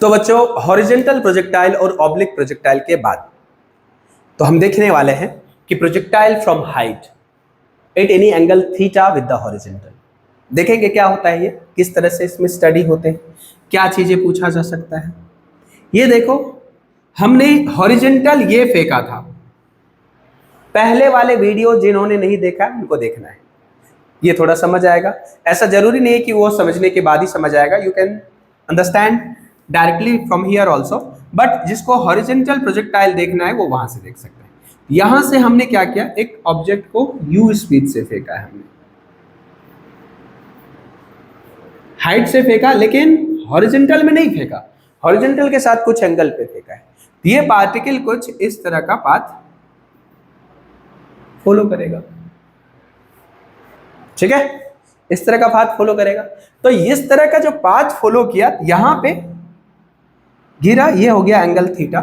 तो बच्चों, horizontal projectile और ऑब्लिक प्रोजेक्टाइल के बाद तो हम देखने वाले हैं कि projectile from height at any angle theta with the horizontal. देखेंगे क्या होता है, ये किस तरह से इसमें स्टडी होते हैं, क्या चीजें पूछा जा सकता है। ये देखो, हमने हॉरिजॉन्टल ये फेंका था। पहले वाले वीडियो जिन्होंने नहीं देखा उनको देखना है, ये थोड़ा समझ आएगा। ऐसा जरूरी नहीं है कि वो समझने के बाद ही समझ आएगा, you can understand directly from here also, but जिसको हॉरिजॉन्टल प्रोजेक्टाइल देखना है वो वहां से देख सकते हैं। यहां से हमने क्या किया, एक ऑब्जेक्ट को यू स्पीड से फेंका है, हमने हाइट से फेंका, लेकिन हॉरिजॉन्टल में नहीं फेंका, हॉरिजॉन्टल के साथ कुछ एंगल पे फेंका है। ये पार्टिकल कुछ इस तरह का पाथ फॉलो करेगा, ठीक है, इस तरह का पाथ फॉलो करेगा। तो इस तरह का जो पाथ फॉलो किया, यहां पे गिरा, ये हो गया एंगल थीटा।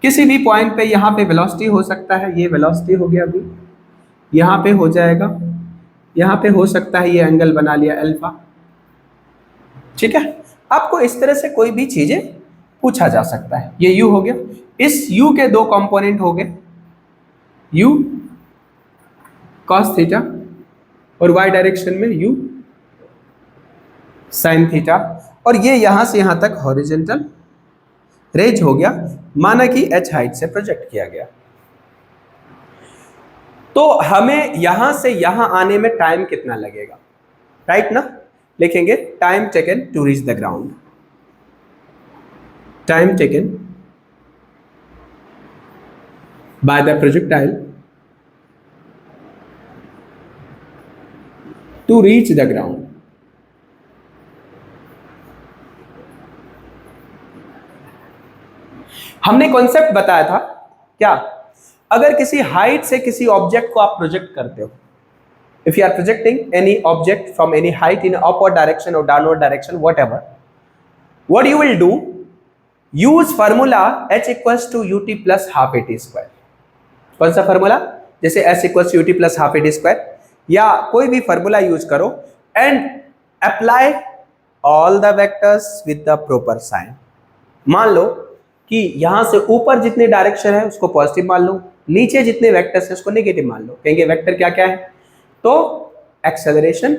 किसी भी पॉइंट पे यहां पे वेलोसिटी हो सकता है, ये वेलोसिटी हो गया अभी, यहां पे हो जाएगा, यहां पे हो सकता है ये एंगल बना लिया अल्फा, ठीक है। आपको इस तरह से कोई भी चीजें पूछा जा सकता है। ये u हो गया, इस u के दो कंपोनेंट हो गए, u cos थीटा और y डायरेक्शन में u sin थीटा, और ये यहां से यहां तक हॉरिजॉन्टल रेज हो गया, माना कि h हाइट से प्रोजेक्ट किया गया। तो हमें यहां से यहां आने में टाइम कितना लगेगा, राइट ना। लिखेंगे time taken to reach the ground, time taken by the projectile to reach the ground. हमने कॉन्सेप्ट बताया था क्या, अगर किसी हाइट से किसी ऑब्जेक्ट को आप प्रोजेक्ट करते हो, if you are projecting any object from any height in upward direction or downward direction, whatever, what you will do, use formula h equals to ut plus half at square। कौन सा formula, जैसे h equals to ut plus half at square, या कोई भी formula use करो and apply all the vectors with the proper sign. मान लो कि यहां से ऊपर जितने डायरेक्शन है उसको पॉजिटिव मान लो, नीचे जितने वेक्टर्स है उसको नेगेटिव मान लो। कहेंगे वेक्टर क्या क्या है, तो एक्सेलरेशन,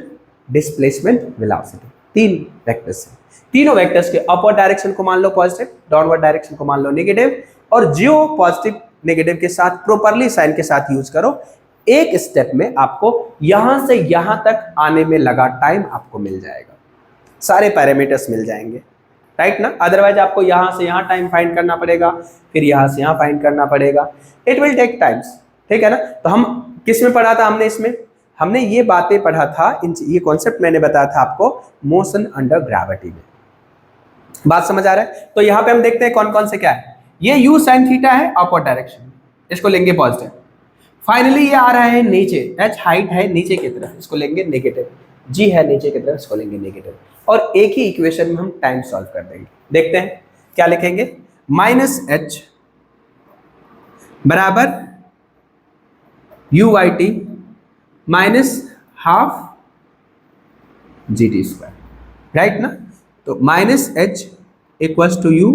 डिस्प्लेसमेंट, वेलोसिटी, तीन वेक्टर्स हैं। तीनों वेक्टर्स के अपवर्ड डायरेक्शन को मान लो पॉजिटिव, डाउनवर्ड डायरेक्शन को मान लो नेगेटिव, और जो पॉजिटिव नेगेटिव के साथ प्रॉपरली साइन के साथ यूज करो, एक स्टेप में आपको यहां से यहां तक आने में लगा टाइम आपको मिल जाएगा, सारे पैरामीटर्स मिल जाएंगे, राइट ना। अदरवाइज आपको यहां से यहां टाइम फाइंड करना पड़ेगा, फिर यहां से यहां फाइंड करना पड़ेगा, इट विल टेक टाइम्स, ठीक है ना। तो हम किस में पढ़ा था, हमने ये बातें पढ़ा था, ये कॉन्सेप्ट मैंने बताया था आपको मोशन अंडर ग्रेविटी में। बात समझ आ रहा है। तो यहाँ पे हम देखते हैं कौन कौन से क्या है। ये u sin थीटा है अपवर्ड डायरेक्शन, इसको लेंगे पॉजिटिव। फाइनली ये आ रहा है नीचे, h हाइट है नीचे की तरफ, इसको लेंगे नेगेटिव, g है नीचे की तरफ, इसको लेंगे नेगेटिव, और एक ही इक्वेशन में हम टाइम सॉल्व कर देंगे। देखते हैं क्या लिखेंगे, -h बराबर ut minus half GT square, right ना। तो -h equals to u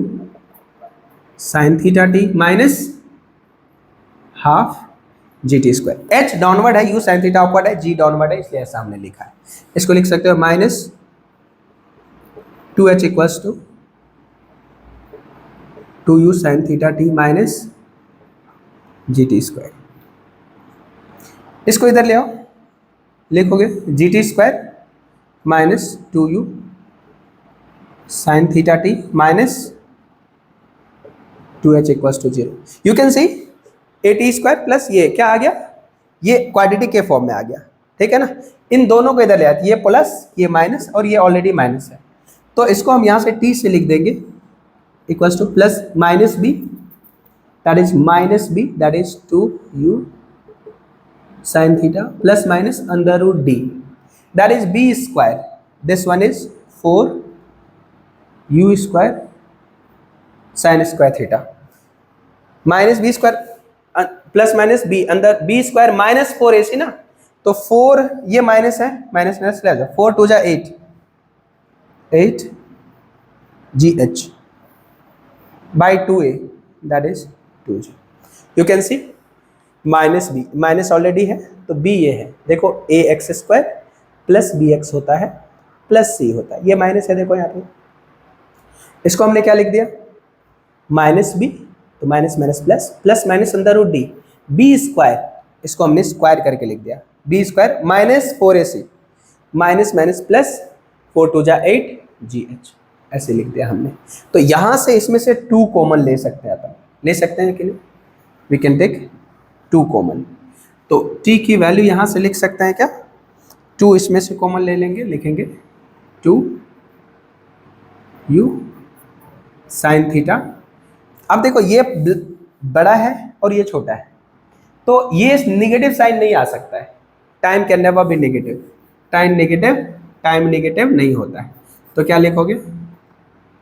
sin theta t minus half GT square. h downward है, u sin थीटा अपवर्ड है, g डाउनवर्ड है, इसलिए ऐसा हमने लिखा है। इसको लिख सकते हो -2h equals to 2u sin theta t minus GT square. इसको इधर ले आओ, लिखोगे GT square minus 2u sin theta t minus 2h equals to 0। You can see at square plus ये क्या आ गया, ये क्वाड्रेटिक के फॉर्म में आ गया, ठीक है ना। इन दोनों को इधर ले आते, ये प्लस ये माइनस, और ये ऑलरेडी माइनस है, तो इसको हम यहाँ से t से लिख देंगे equals to plus minus b, that is minus b, that is 2u sin theta plus minus under root d, that is b square, this one is 4u square sin square theta minus b square plus minus b अंदर b square minus 4ac ना, तो 4 ये minus है, minus minus ले जाओ, 4 2 जा 8 GH by 2A, that is 2G. You can see minus b, minus already है तो बी ये है, देखो a x square plus b x होता है प्लस सी होता है, ये माइनस है देखो यहाँ पे, इसको हमने क्या लिख दिया माइनस बी, तो minus minus plus, plus minus under root D, B square, इसको हमने स्क्वायर करके लिख दिया B square minus 4AC, minus minus plus 4 2 जा 8 GH, ऐसे लिख दिया हमने। तो यहाँ से इसमें से 2 कॉमन ले सकते हैं, अपन ले सकते हैं कि नहीं, वी कैन टेक 2 कॉमन, तो t की वैल्यू यहाँ से लिख सकते हैं क्या, 2 इसमें से कॉमन ले लेंगे, लिखेंगे 2u साइन थीटा। अब देखो ये बड़ा है और ये छोटा है, तो ये निगेटिव साइन नहीं आ सकता है, time can never be negative, time negative नहीं होता है, तो क्या लिखोगे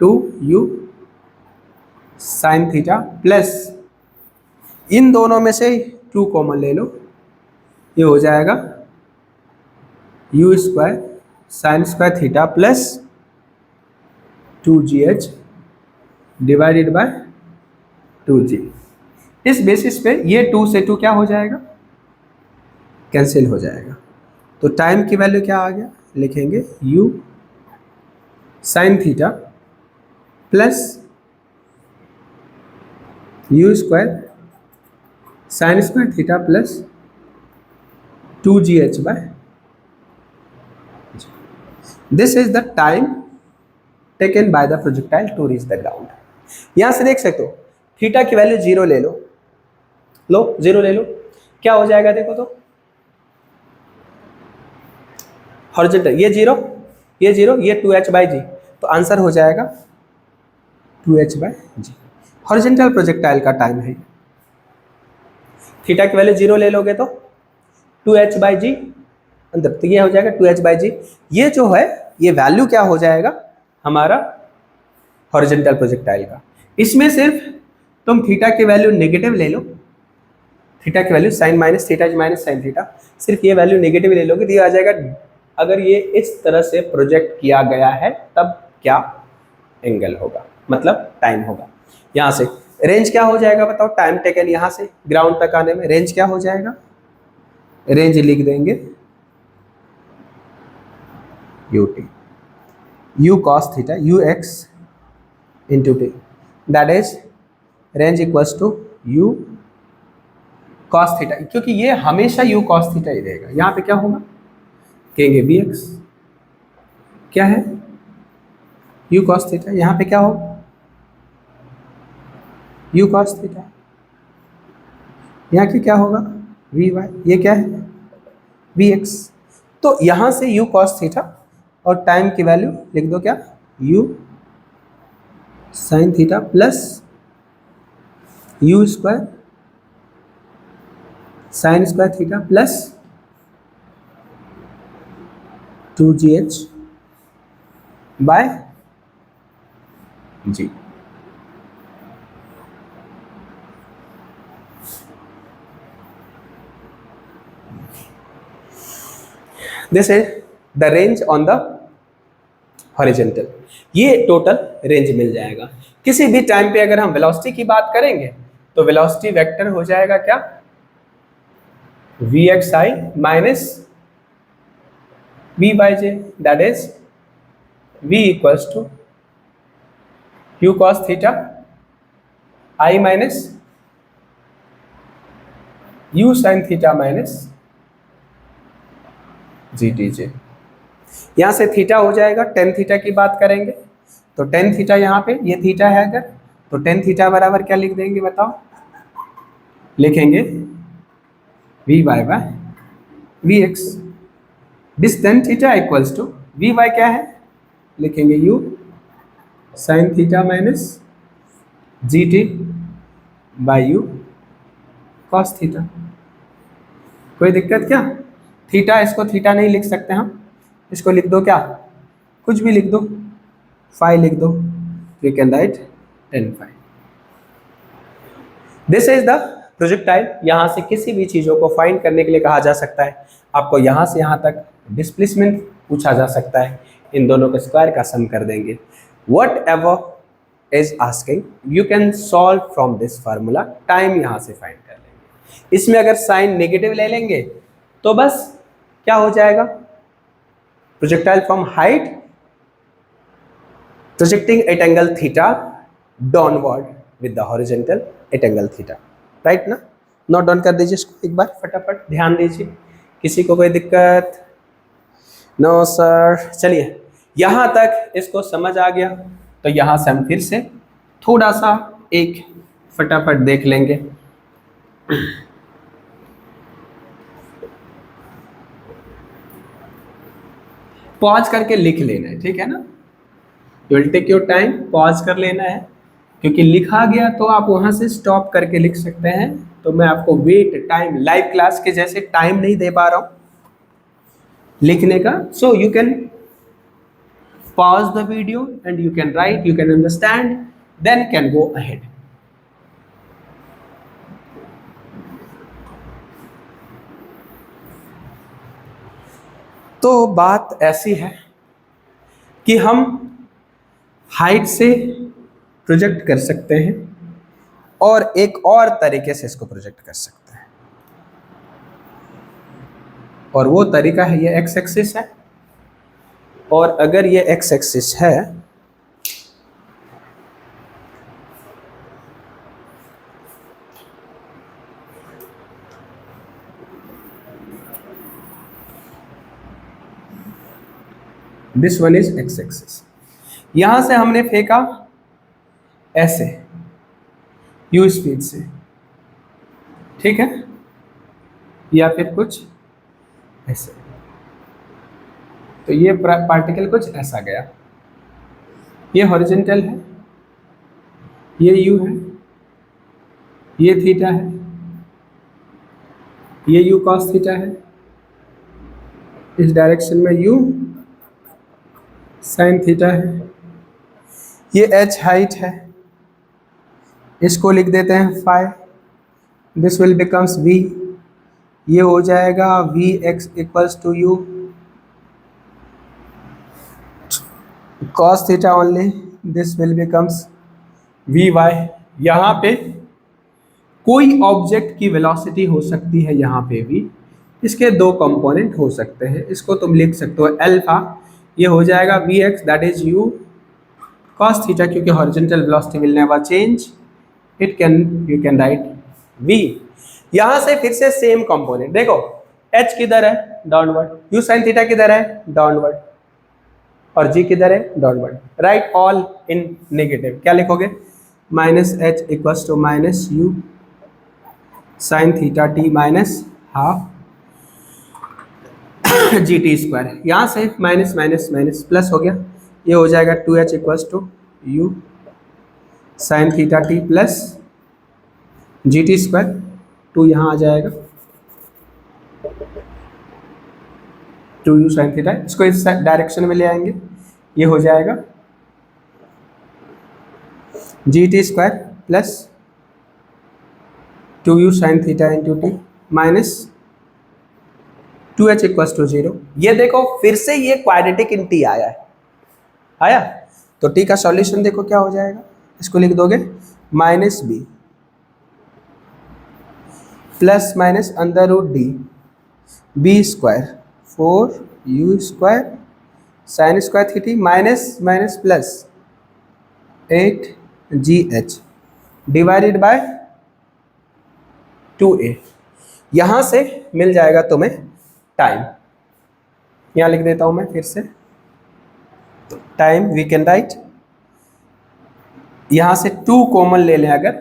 2u साइन थीटा प्लस, इन दोनों में से 2 कॉमन ले लो, ये हो जाएगा u square sine square theta plus 2GH divided by 2G। इस बेसिस पे ये 2 से 2 क्या हो जाएगा, कैंसिल हो जाएगा, तो टाइम की वैल्यू क्या आ गया, लिखेंगे u sine theta plus u square sine square theta plus 2GH by, this is the time taken by the projectile to reach the ground. यहां से देख सकते हो थीटा की वैल्यू 0 ले लो, 0 ले लो, क्या हो जाएगा देखो तो, हॉरिजॉन्टल ये 0 ये 2h बाई जी, तो आंसर हो जाएगा 2h by G, horizontal projectile का टाइम है। थीटा की वैल्यू 0 ले लोगे तो 2h बाई जी अंदर, तो ये हो जाएगा 2h बाई जी, ये जो है ये वैल्यू क्या हो जाएगा हमारा हॉरिजॉन्टल प्रोजेक्टाइल का। इसमें सिर्फ तुम थीटा की वैल्यू नेगेटिव ले लो, थीटा की value sine minus theta minus sine theta, सिर्फ ये वैल्यू नेगेटिव ले लोगे तो ये आ जाएगा, अगर ये इस तरह से प्रोजेक्ट किया गया है तब क्या एंगल होगा, मतलब टाइम होगा। यहाँ से रेंज क्या हो जाएगा बताओ, टाइम टेकन यहाँ से ग्राउंड तक आने में रेंज क्या हो जाएगा, रेंज लिख देंगे ut u cos theta ux into t, that is range equals to u cos theta, क्योंकि ये हमेशा u cos theta ही रहेगा। यहाँ पे क्या होगा कहेंगे bx, क्या है u cos theta, यहाँ पे क्या होगा u cos theta, यहाँ की क्या होगा vy, ये क्या है vx, तो यहाँ से u cos theta और टाइम की वैल्यू लिख दो क्या u sine theta plus u square sine square theta plus 2GH by G. This is the range on the horizontal, ये टोटल रेंज मिल जाएगा। किसी भी टाइम पे अगर हम वेलोसिटी की बात करेंगे तो वेलोसिटी वेक्टर हो जाएगा क्या vxi minus v by J, that is v equals to u cos theta i minus u sine theta minus GTJ। यहाँ से थीटा हो जाएगा, टेन थीटा की बात करेंगे तो टेन थीटा यहाँ पे ये थीटा है अगर, तो टेन थीटा बराबर क्या लिख देंगे बताओ, लिखेंगे V Y by V X, this tan theta equals to V Y क्या है, लिखेंगे U sine theta minus G T by U cos theta. कोई दिक्कत क्या, थीटा इसको थीटा नहीं लिख सकते हम, इसको लिख दो क्या, कुछ भी लिख दो, फाई लिख दो, we can write tan phi. This is the projectile. यहाँ से किसी भी चीज़ों को फाइंड करने के लिए कहा जा सकता है, आपको यहाँ से यहाँ तक डिस्प्लेसमेंट पूछा जा सकता है, इन दोनों के स्क्वायर का सम कर देंगे। What ever is asking you can solve from this formula, time यहां से फाइंड कर लेंगे। इसमें अगर साइन नेगेटिव ले लेंगे तो बस क्या हो जाएगा, projectile from height projecting at angle theta downward with the horizontal at angle theta, right ना। नोट डाउन कर दीजिए इसको एक बार फटाफट, ध्यान दीजिए, किसी को कोई दिक्कत? No sir. चलिए यहां तक इसको समझ आ गया, तो यहां से हम फिर से थोड़ा सा एक फटाफट देख लेंगे। पॉज करके लिख लेना है, ठीक है ना। You will take your time, pause कर लेना है, क्योंकि लिखा गया तो आप वहां से स्टॉप करके लिख सकते हैं। तो मैं आपको वेट टाइम लाइव क्लास के जैसे टाइम नहीं दे पा रहा हूं लिखने का। So you can pause the video and you can write, you can understand, then can go ahead. तो बात ऐसी है कि हम हाइट से प्रोजेक्ट कर सकते हैं और एक और तरीके से इसको प्रोजेक्ट कर सकते हैं, और वो तरीका है ये एक्स एक्सिस है। और अगर ये एक्स एक्सिस है this one is x axis, यहां से हमने फेंका ऐसे यू स्पीड से, ठीक है, या फिर कुछ ऐसे, तो ये पार्टिकल कुछ ऐसा गया। ये हॉरिजॉन्टल है, ये यू है, ये थीटा है, ये यू कॉस थीटा है, इस डायरेक्शन में यू साइन थीटा है, ये एच हाइट है, इसको लिख देते हैं phi, this will becomes V, ये हो जाएगा we X equals to U cos theta only, this will becomes V Y. यहाँ पे कोई ऑब्जेक्ट की वेलोसिटी हो सकती है, यहाँ पे भी इसके दो कंपोनेंट हो सकते हैं, इसको तुम लिख सकते हो अल्फा, ये हो जाएगा we x that is u cos theta, क्योंकि horizontal velocity will never change, it can you can write v। यहां से फिर से सेम कंपोनेंट देखो, h किधर है डाउनवर्ड, u sin थीटा किधर है डाउनवर्ड, और g किधर है downward, right all in negative. क्या लिखोगे, minus H equals to minus you sine theta T minus half G T square, यहाँ से माइनस माइनस माइनस प्लस हो गया, ये हो जाएगा 2h equals to U sine theta T plus G T square, 2 यहाँ आ जाएगा 2u साइन थीटा, इसको इस डायरेक्शन में ले आएंगे, ये हो जाएगा G T square plus 2u sine theta into T minus 2h equals to 0। ये देखो फिर से ये क्वाड्रेटिक इन टी आया है, आया, तो टी का सॉल्यूशन देखो क्या हो जाएगा, इसको लिख दोगे minus B plus minus under root D B square 4u square sine square theta minus minus plus 8gh divided by 2a। यहां से मिल जाएगा तुम्हें टाइम, यहां लिख देता हूं मैं फिर से, तो टाइम वी कैन राइट, यहां से 2 कॉमन ले लें, अगर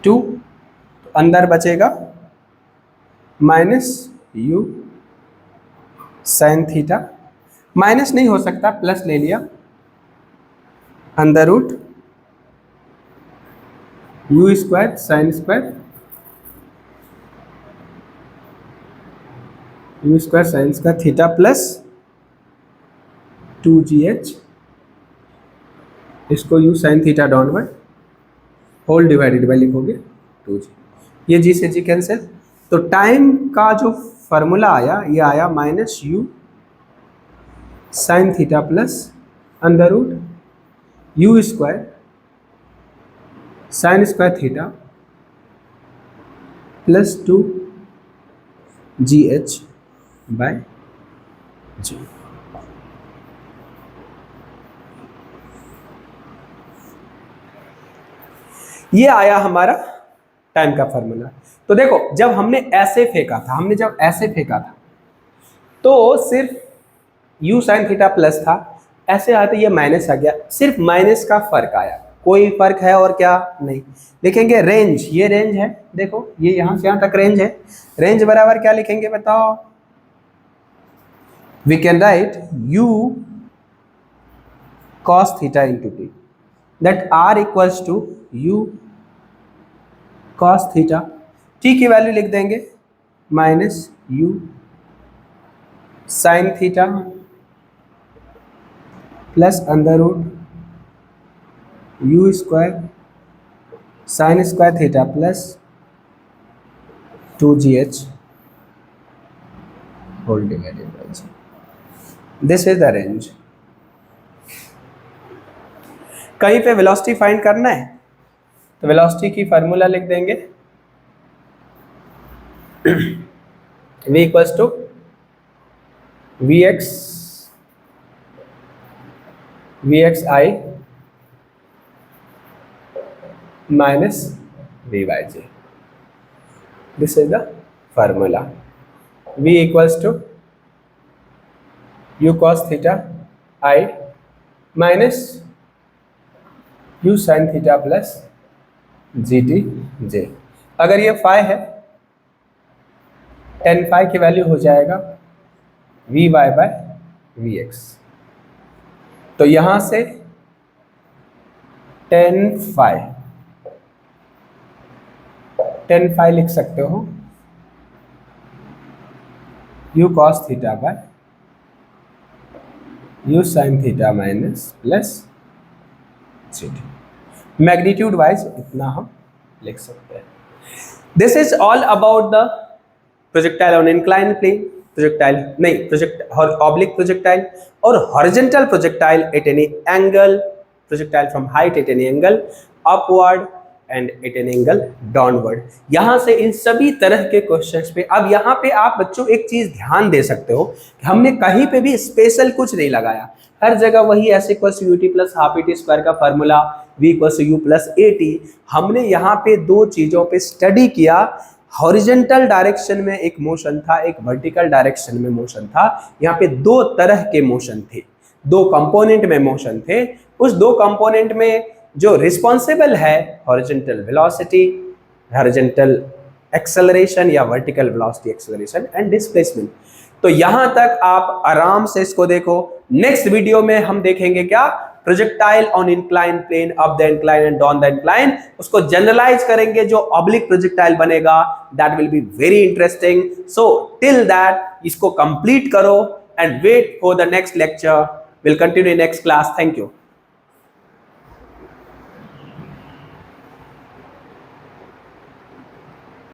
2 तो अंदर बचेगा minus you sine theta, minus नहीं हो सकता प्लस ले लिया, under root you square sine square U square sine square theta plus 2gh, इसको U sine theta downward whole divided by लिखोगे 2g, ये जी से जी कैंसिल, तो टाइम का जो फार्मूला आया ये आया minus you sine theta plus under root you square sine square theta plus 2 g h by g. ये आया हमारा टाइम का फॉर्मूला। तो देखो जब हमने ऐसे फेंका था तो सिर्फ u साइन थीटा प्लस था, ऐसे आते ये माइनस आ गया, सिर्फ माइनस का फर्क आया, कोई फर्क है और क्या नहीं। देखेंगे रेंज, ये रेंज है, देखो ये यहां से यहां तक रेंज है, रेंज बराबर क्या लिखेंगे बताओ, we can write u cos theta into T, that r equals to u cos theta, T की वैल्यू लिख देंगे minus u sine theta plus under root you square sine square theta plus 2gh whole divided by G. This is the range. कहीं पे velocity find करना है तो velocity की formula लिख देंगे v equals to vx I minus v by j. This is the formula. v equals to u cos theta I minus u sin theta plus gt j। अगर ये phi है, tan phi की value हो जाएगा vy by vx। तो यहां से tan phi लिख सकते हो u cos theta by u sin theta minus plus theta. Magnitude wise इतना हम लिख सकते हैं। This is all about the projectile on incline plane, oblique projectile और horizontal projectile at any angle, projectile from height at any angle upward and at an angle downward. यहां से इन सभी तरह के क्वेश्चंस पे, अब यहां पे आप बच्चों एक चीज ध्यान दे सकते हो कि हमने कहीं पे भी स्पेशल कुछ नहीं लगाया, हर जगह वही s equals u t plus half a t square का formula v equals u plus a t. हमने यहाँ पे दो चीजों पे स्टडी किया, हॉरिजॉन्टल डायरेक्शन में एक मोशन था, एक वर्टिकल डायरेक्शन में मोशन था। यहाँ पे दो तरह के मोशन थे, दो कंपोनेंट में मोशन थे। उस दो कंपोनेंट में जो रिस्पॉन्सिबल है हॉरिजॉन्टल वेलोसिटी, हॉरिजॉन्टल एक्सेलरेशन या vertical velocity acceleration and displacement. तो यहां तक आप आराम से इसको देखो। नेक्स्ट वीडियो में हम देखेंगे क्या, projectile on incline plane, up the incline and down the incline, उसको जनरलाइज करेंगे, जो ऑब्लिक प्रोजेक्टाइल बनेगा that will be very interesting. So till that इसको कंप्लीट करो and wait for the next lecture, will continue next class. Thank you.